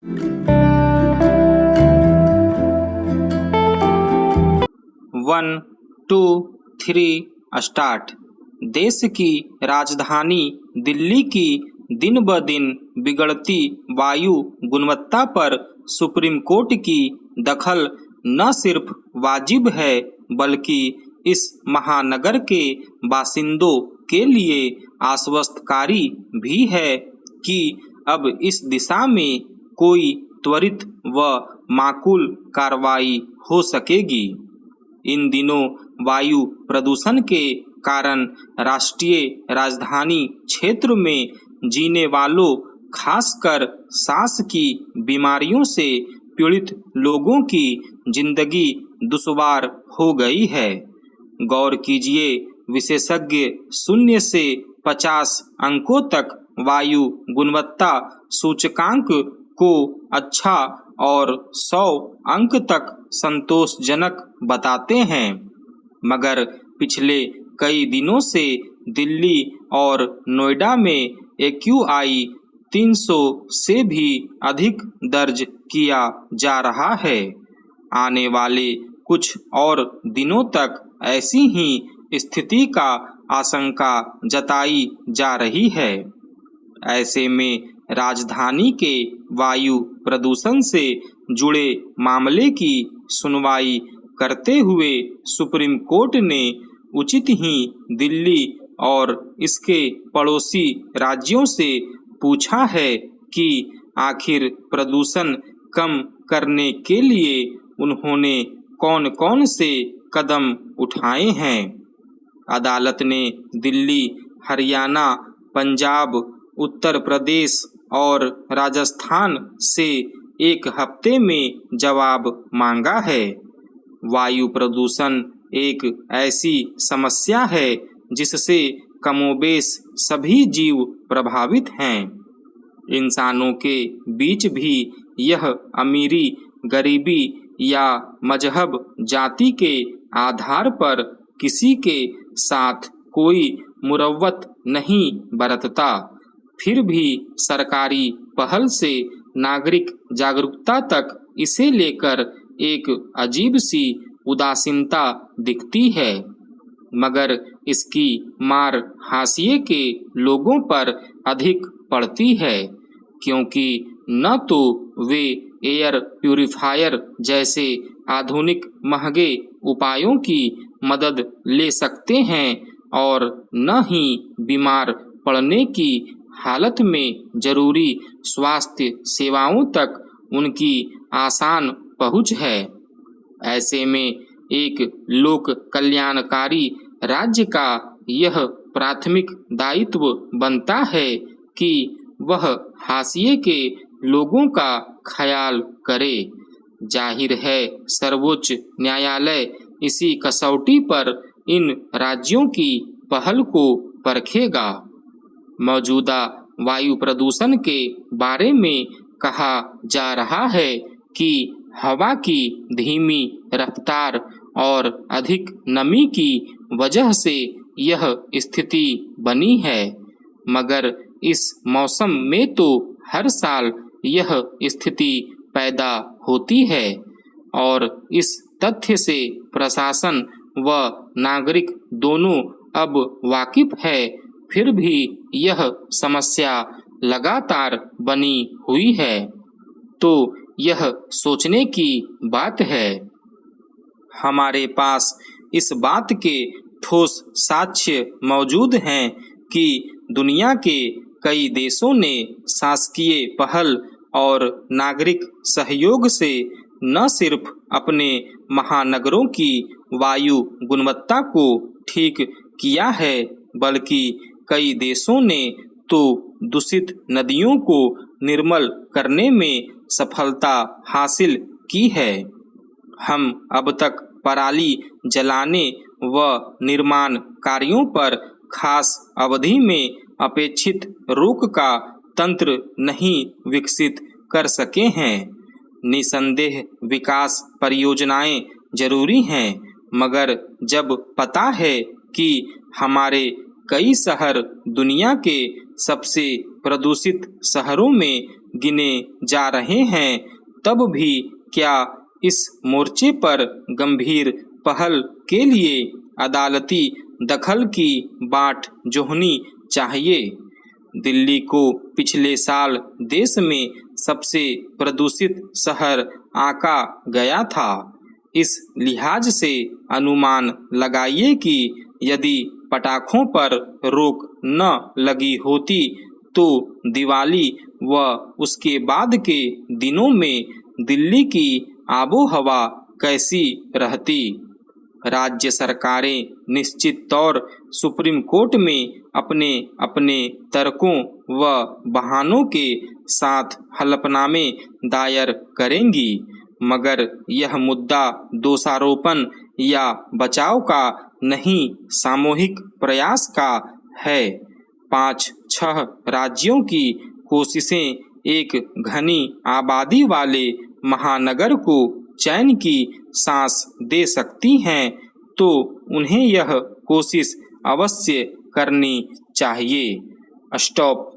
1, 2, 3 start. देश की राजधानी दिल्ली की दिन ब दिन बिगड़ती वायु गुणवत्ता पर सुप्रीम कोर्ट की दखल न सिर्फ वाजिब है बल्कि इस महानगर के बासिंदों के लिए आश्वस्तकारी भी है कि अब इस दिशा में कोई त्वरित व माकूल कार्रवाई हो सकेगी। इन दिनों वायु प्रदूषण के कारण राष्ट्रीय राजधानी क्षेत्र में जीने वालों, खासकर सांस की बीमारियों से पीड़ित लोगों की जिंदगी दुश्वार हो गई है। गौर कीजिए, विशेषज्ञ 0 से 50 अंकों तक वायु गुणवत्ता सूचकांक को अच्छा और 100 अंक तक संतोषजनक बताते हैं, मगर पिछले कई दिनों से दिल्ली और नोएडा में AQI 300 से भी अधिक दर्ज किया जा रहा है। आने वाले कुछ और दिनों तक ऐसी ही स्थिति का आशंका जताई जा रही है। ऐसे में राजधानी के वायु प्रदूषण से जुड़े मामले की सुनवाई करते हुए सुप्रीम कोर्ट ने उचित ही दिल्ली और इसके पड़ोसी राज्यों से पूछा है कि आखिर प्रदूषण कम करने के लिए उन्होंने कौन कौन से कदम उठाए हैं। अदालत ने दिल्ली, हरियाणा, पंजाब, उत्तर प्रदेश और राजस्थान से 1 हफ्ते में जवाब मांगा है। वायु प्रदूषण एक ऐसी समस्या है जिससे कमोबेश सभी जीव प्रभावित हैं। इंसानों के बीच भी यह अमीरी, गरीबी या मजहब, जाति के आधार पर किसी के साथ कोई मुरव्वत नहीं बरतता। फिर भी सरकारी पहल से नागरिक जागरूकता तक इसे लेकर एक अजीब सी उदासीनता दिखती है, मगर इसकी मार हाशिए के लोगों पर अधिक पड़ती है, क्योंकि न तो वे एयर प्यूरिफायर जैसे आधुनिक महंगे उपायों की मदद ले सकते हैं और न ही बीमार पड़ने की हालत में जरूरी स्वास्थ्य सेवाओं तक उनकी आसान पहुंच है। ऐसे में एक लोक कल्याणकारी राज्य का यह प्राथमिक दायित्व बनता है कि वह हाशिए के लोगों का ख्याल करे। जाहिर है, सर्वोच्च न्यायालय इसी कसौटी पर इन राज्यों की पहल को परखेगा। मौजूदा वायु प्रदूषण के बारे में कहा जा रहा है कि हवा की धीमी रफ्तार और अधिक नमी की वजह से यह स्थिति बनी है, मगर इस मौसम में तो हर साल यह स्थिति पैदा होती है और इस तथ्य से प्रशासन व नागरिक दोनों अब वाकिफ है। फिर भी यह समस्या लगातार बनी हुई है, तो यह सोचने की बात है। हमारे पास इस बात के ठोस साक्ष्य मौजूद हैं कि दुनिया के कई देशों ने शासकीय पहल और नागरिक सहयोग से न सिर्फ अपने महानगरों की वायु गुणवत्ता को ठीक किया है, बल्कि कई देशों ने तो दूषित नदियों को निर्मल करने में सफलता हासिल की है। हम अब तक पराली जलाने व निर्माण कार्यों पर खास अवधि में अपेक्षित रोक का तंत्र नहीं विकसित कर सके हैं। निसंदेह विकास परियोजनाएं जरूरी हैं, मगर जब पता है कि हमारे कई शहर दुनिया के सबसे प्रदूषित शहरों में गिने जा रहे हैं, तब भी क्या इस मोर्चे पर गंभीर पहल के लिए अदालती दखल की बाट जोहनी चाहिए। दिल्ली को पिछले साल देश में सबसे प्रदूषित शहर आंका गया था। इस लिहाज से अनुमान लगाइए कि यदि पटाखों पर रोक न लगी होती तो दिवाली व उसके बाद के दिनों में दिल्ली की आबोहवा कैसी रहती। राज्य सरकारें निश्चित तौर सुप्रीम कोर्ट में अपने अपने तर्कों व बहानों के साथ हलफनामे दायर करेंगी, मगर यह मुद्दा दोषारोपण या बचाव का नहीं, सामूहिक प्रयास का है। 5-6 राज्यों की कोशिशें एक घनी आबादी वाले महानगर को चैन की सांस दे सकती हैं, तो उन्हें यह कोशिश अवश्य करनी चाहिए। स्टॉप।